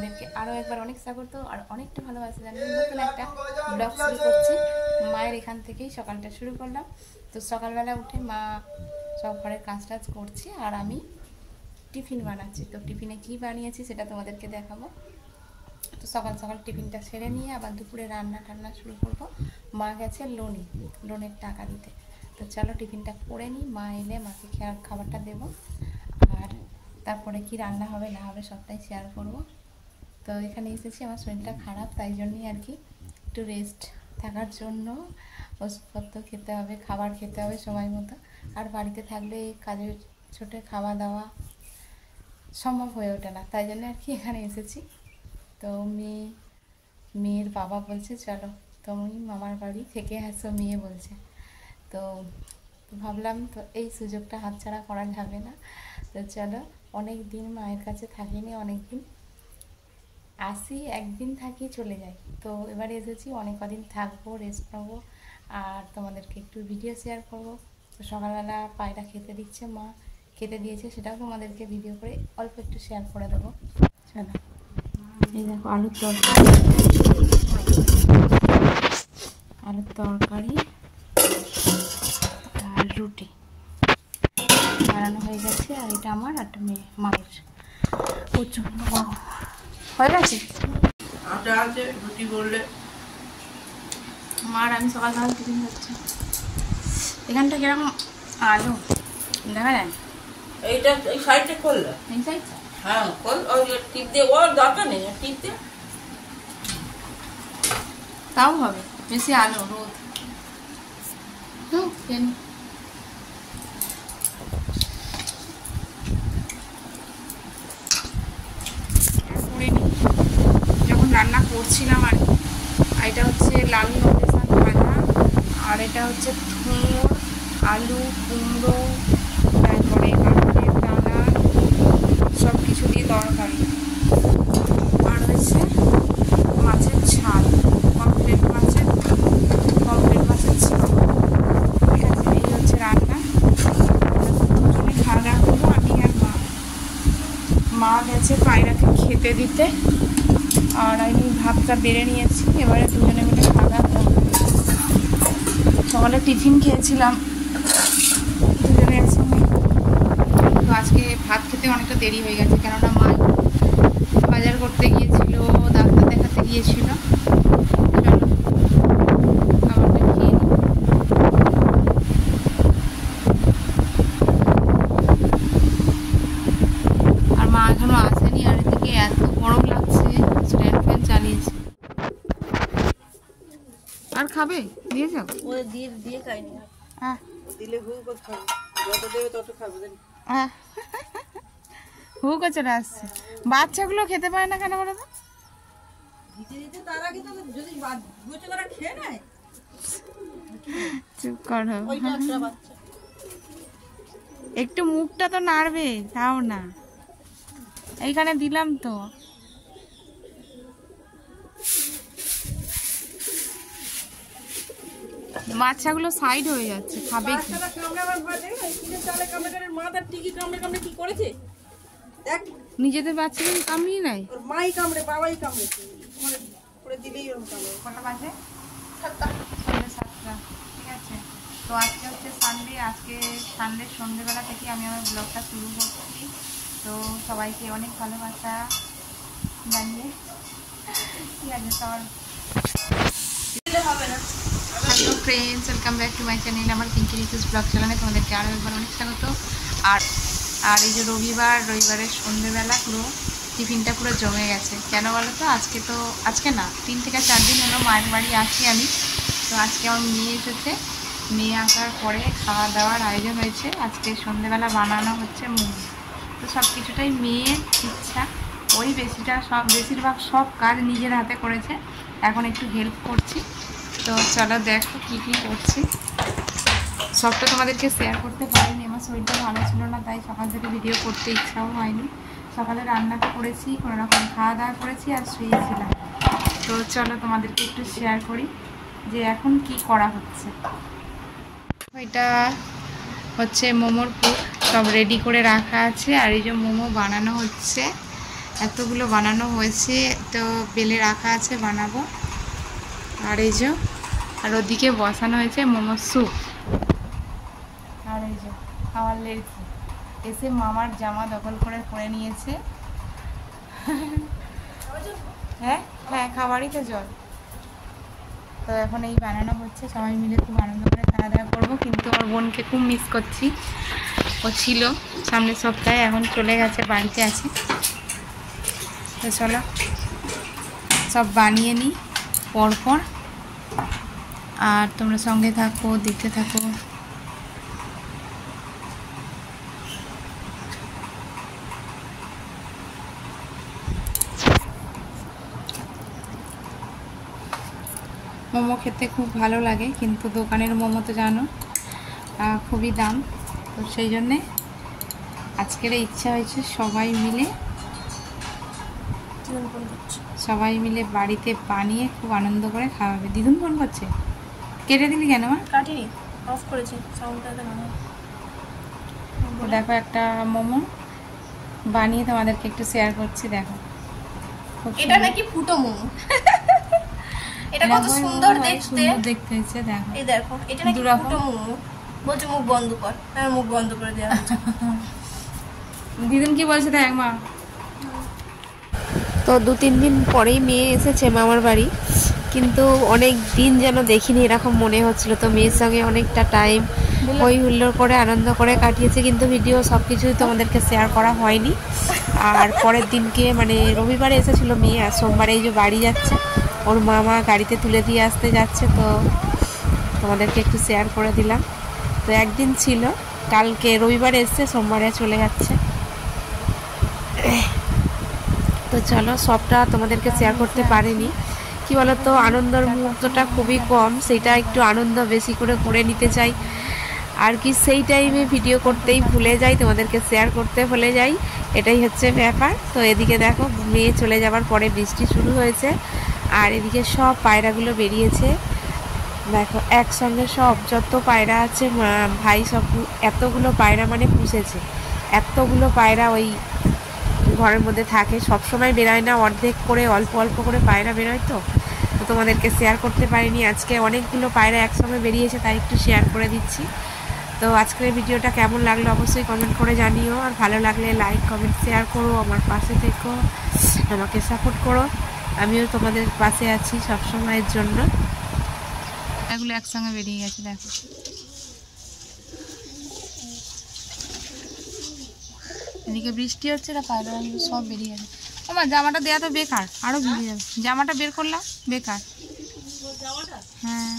তোমাদেরকে আরও একবার অনেক স্বাগত আর অনেকটা ভালোবাসা জানি। নতুন একটা ব্লগ শুরু করছি। মায়ের এখান থেকেই সকালটা শুরু করলাম। তো সকালবেলা উঠে মা সব ঘরের কাজ টাজ করছে আর আমি টিফিন বানাচ্ছি। তো টিফিনে কী বানিয়েছি সেটা তোমাদেরকে দেখাবো। তো সকাল সকাল টিফিনটা সেরে নিয়ে আবার দুপুরে রান্না টান্না শুরু করব। মা গেছে লোনের টাকা দিতে। তো চলো টিফিনটা করে নিই, মা এলে মাকে খাবারটা দেবো আর তারপরে কি রান্না হবে না হবে সবটাই শেয়ার করব। তো এখানে এসেছি, আমার শরীরটা খারাপ, তাই জন্যই আর কি একটু রেস্ট থাকার জন্য ওষুধপত্র খেতে হবে, খাবার খেতে হবে সময় মতো। আর বাড়িতে থাকলে কাজের ছোটে খাওয়া দাওয়া সম্ভব হয়ে ওঠে না, তাই জন্য আর কি এখানে এসেছি। তো মেয়ের বাবা বলছে চলো তুমি মামার বাড়ি থেকে আসো, মেয়ে বলছে। তো ভাবলাম তো এই সুযোগটা হাতছাড়া করা যাবে না। তো চলো, অনেক দিন মায়ের কাছে থাকিনি, অনেক দিন আসি, একদিন থাকি চলে যাই। তো এবারে এসেছি, অনেক কদিন থাকবো, রেস্ট নেবো আর তোমাদেরকে একটু ভিডিও শেয়ার করবো। তো সকালবেলা পায়রা খেতে দিচ্ছে, মা খেতে দিয়েছে, সেটাও তোমাদেরকে ভিডিও করে অল্প একটু শেয়ার করে দেবো। চলো, এই দেখো আলুর তরকারি আর রুটি বানানো হয়ে গেছে। আর এটা আমার একটা মায়ের প্রচণ্ড বড় হয়ে গেছে রুটি বললে মার। আমি সকাল সকাল টিফিন হচ্ছে এখানটা কিরকম আলু দেখা যায়, এইটা এই সাইডটা করলে এই সাইডটা হ্যাঁ কল ওই টিপ দিয়ে ওর দরকার নেই টিপ দিয়ে তাও হবে। বেশি আলু রোদ যখন রান্না করছিলাম আর কি। এটা হচ্ছে লাল লঙ্কা শাক ভাজা আর এটা হচ্ছে থুঁড়, আলু, কুমড়ো, তারপরে কাঁঠালের দানা সব কিছু দিয়ে তরকারি। আর হচ্ছে মাছের ঝাল, পমফ্রেট মাছের ঝাল। ঠিক আছে, এই হচ্ছে রান্না। দুজনে খাওয়া দাওয়া করবো, আমি আর মা গেছে পায়রাকে খেতে দিতে আর আমি ভাতটা বেড়ে নিয়েছি। এবারে দুজনে মিলে খাওয়া দাওয়া করবো। সকালে টিফিন খেয়েছিলাম দুজনে একসঙ্গে। তো আজকে ভাত খেতে অনেকটা দেরি হয়ে গেছে, কেননা মা বাজার করতে গিয়েছিল, ডাক্তার দেখাতে গিয়েছিল। চলো খাবারটা খেয়ে নিই। আর মা এখনো আসেনি আর এদিকে এত গরম লাগছে, স্ট্যান্ড ফ্যান চালিয়েছে। আর খাবে দিয়ে যাও, ও দিয়ে খাইনি। হ্যাঁ দিলে ভুল করে খাবে, যত দেবে তত খাবে। হ্যাঁ হু করে চলে আসছে। বাচ্চাগুলো খেতে পারে না কেন বলো তো? তারা কিন্তু যদি তারা খেয়ে নেয়। চুপ করো, একটু মুখটা তো নাড়বে, তাও না। এইখানে দিলাম তো। বাচ্চাগুলো সাইড হয়ে যাচ্ছে, খাবে কি? নিজেদের বাচ্চাদের কামড়িয়ে নেয়, মাই কামড়ে বাবাই কামড়ে করে দিলেই কটা বাজে? 7টা। ঠিক আছে। তো আজকে হচ্ছে সানডে, আজকে সানডে সন্ধ্যেবেলা থেকে আমি আমার ব্লগটা শুরু করছি। তো সবাইকে অনেক ভালোবাসা জানিয়ে, ঠিক আছে সবার হবে না। Hello friends, welcome back to my channel, আমার পিঙ্কি রিতুস ব্লগ চ্যানেলে তোমাদেরকে আরও একবার অনেক স্বাগত। আর এই যে রবিবারের সন্ধ্যেবেলা পুরো টিফিনটা পুরো জমে গেছে। কেন বলো তো? আজকে না 3 থেকে 4 দিন হলো মায়ের বাড়ি আসি আমি। তো আজকে আমার মেয়ে এসেছে, মেয়ে আসার পরে খাওয়া দাওয়ার আয়োজন হয়েছে। আজকে সন্ধ্যেবেলা বানানো হচ্ছে মুড়ি। তো সব কিছুটাই মেয়ের ইচ্ছা, ওই বেশিরভাগ সব কাজ নিজের হাতে করেছে, এখন একটু হেল্প করছি। তো চলো দেখো কী কী করছি। সবটা তোমাদেরকে শেয়ার করতে পারিনি, আমার শরীরটা ভালো ছিল না, তাই সকাল থেকে ভিডিও করতে ইচ্ছাও হয়নি। সকালে রান্নাটা করেছি, কোনোরকম খাওয়া দাওয়া করেছি আর শুয়েছিলাম। তো চলো তোমাদেরকে একটু শেয়ার করি যে এখন কি করা হচ্ছে। এটা হচ্ছে মোমোর পুর, সব রেডি করে রাখা আছে। আর এই যে মোমো বানানো হচ্ছে, এতগুলো বানানো হয়েছে, তো বেলে রাখা আছে, বানাবো। আর এই যে, আর ওদিকে বসানো হয়েছে মোমোর স্যুপ। আর এই যে খাওয়ার লেগেছে, এসে মামার জামা দখল করে পরে নিয়েছে। হ্যাঁ হ্যাঁ, খাবারই তো জল। তো এখন এই বানানো হচ্ছে, সবাই মিলে খুব আনন্দ করে খাওয়া দাওয়া করবো। কিন্তু আমার বোনকে খুব মিস করছি, ও ছিল সামনের সপ্তাহে, এখন চলে গেছে, বাড়িতে আছে। তো চলো সব বানিয়ে নিই পরপর, আর তোমরা সঙ্গে থাকো, দেখতে থাকো। মোমো খেতে খুব ভালো লাগে, কিন্তু দোকানের মোমো তো জানো খুবই দাম। তো সেই জন্যে আজকের ইচ্ছা হয়েছে সবাই মিলে বাড়িতে বানিয়ে খুব আনন্দ করে খাওয়াবে। দিদুন ফোন করছে, কেটে দিলি কেন? কাটিনি, অফ করেছি সাউন্ডটা। দেখো একটা মোমো বানিয়ে তোমাদেরকে একটু শেয়ার করছি, দেখো। এটা নাকি ফুটো মোমো। এটা কত সুন্দর দেখতে, দেখতে হচ্ছে, দেখো। এই দেখো, এটা নাকি ফুটো মোমো। বলছে মুখ বন্ধ কর, হ্যাঁ মুখ বন্ধ করে দেওয়া হচ্ছে। দিদুন কি বলছে দেখ মা। তো 2-3 দিন পরেই মেয়ে এসেছে মামার বাড়ি, কিন্তু অনেক দিন যেন দেখিনি এরকম মনে হচ্ছিল। তো মেয়ের সঙ্গে অনেকটা টাইম হই হুল্লোড় করে আনন্দ করে কাটিয়েছে, কিন্তু ভিডিও সব কিছুই তোমাদেরকে শেয়ার করা হয়নি। আর পরের দিনকে মানে রবিবারে এসেছিলো মেয়ে, আর সোমবারে এই যে বাড়ি যাচ্ছে, ওর মামা গাড়িতে তুলে দিয়ে আসতে যাচ্ছে, তো তোমাদেরকে একটু শেয়ার করে দিলাম। তো একদিন ছিল, কালকে রবিবারে এসছে, সোমবারে চলে যাচ্ছে। তো চলো, সবটা তোমাদেরকে শেয়ার করতে পারিনি। কি বলতো, আনন্দের মুহূর্তটা খুবই কম, সেইটা একটু আনন্দ বেশি করে নিতে চাই আর কি। সেই টাইমে ভিডিও করতেই ভুলে যাই, তোমাদেরকে শেয়ার করতে ভুলে যাই, এটাই হচ্ছে ব্যাপার। তো এদিকে দেখো, মেয়ে চলে যাওয়ার পরে বৃষ্টি শুরু হয়েছে, আর এদিকে সব পায়রাগুলো বেরিয়েছে। দেখো একসঙ্গে সব যত পায়রা আছে, ভাই সব এতগুলো পায়রা মানে পুষেছে। এতগুলো পায়রা ওই ঘরের মধ্যে থাকে, সব সময় বেরোয় না, অর্ধেক করে অল্প অল্প করে পায়রা বেরোয়। তো তোমাদেরকে শেয়ার করতে পারিনি, আজকে অনেকগুলো পায়রা একসঙ্গে বেরিয়েছে, তাই একটু শেয়ার করে দিচ্ছি। তো আজকের ভিডিওটা কেমন লাগলো অবশ্যই কমেন্ট করে জানিও, আর ভালো লাগলে লাইক কমেন্ট শেয়ার করো, আমার পাশে থেকো, আমাকে সাপোর্ট করো, আমিও তোমাদের পাশে আছি সব সময়ের জন্য। এগুলো একসঙ্গে বেরিয়ে গেছে, দেখো। এদিকে বৃষ্টি হচ্ছে, না পায়রাগুলো সব বেরিয়ে গেছে। আমার জামাটা দেওয়া তো বেকার, আরো বেরিয়ে যাবে। জামাটা বের করলাম বেকার। হ্যাঁ।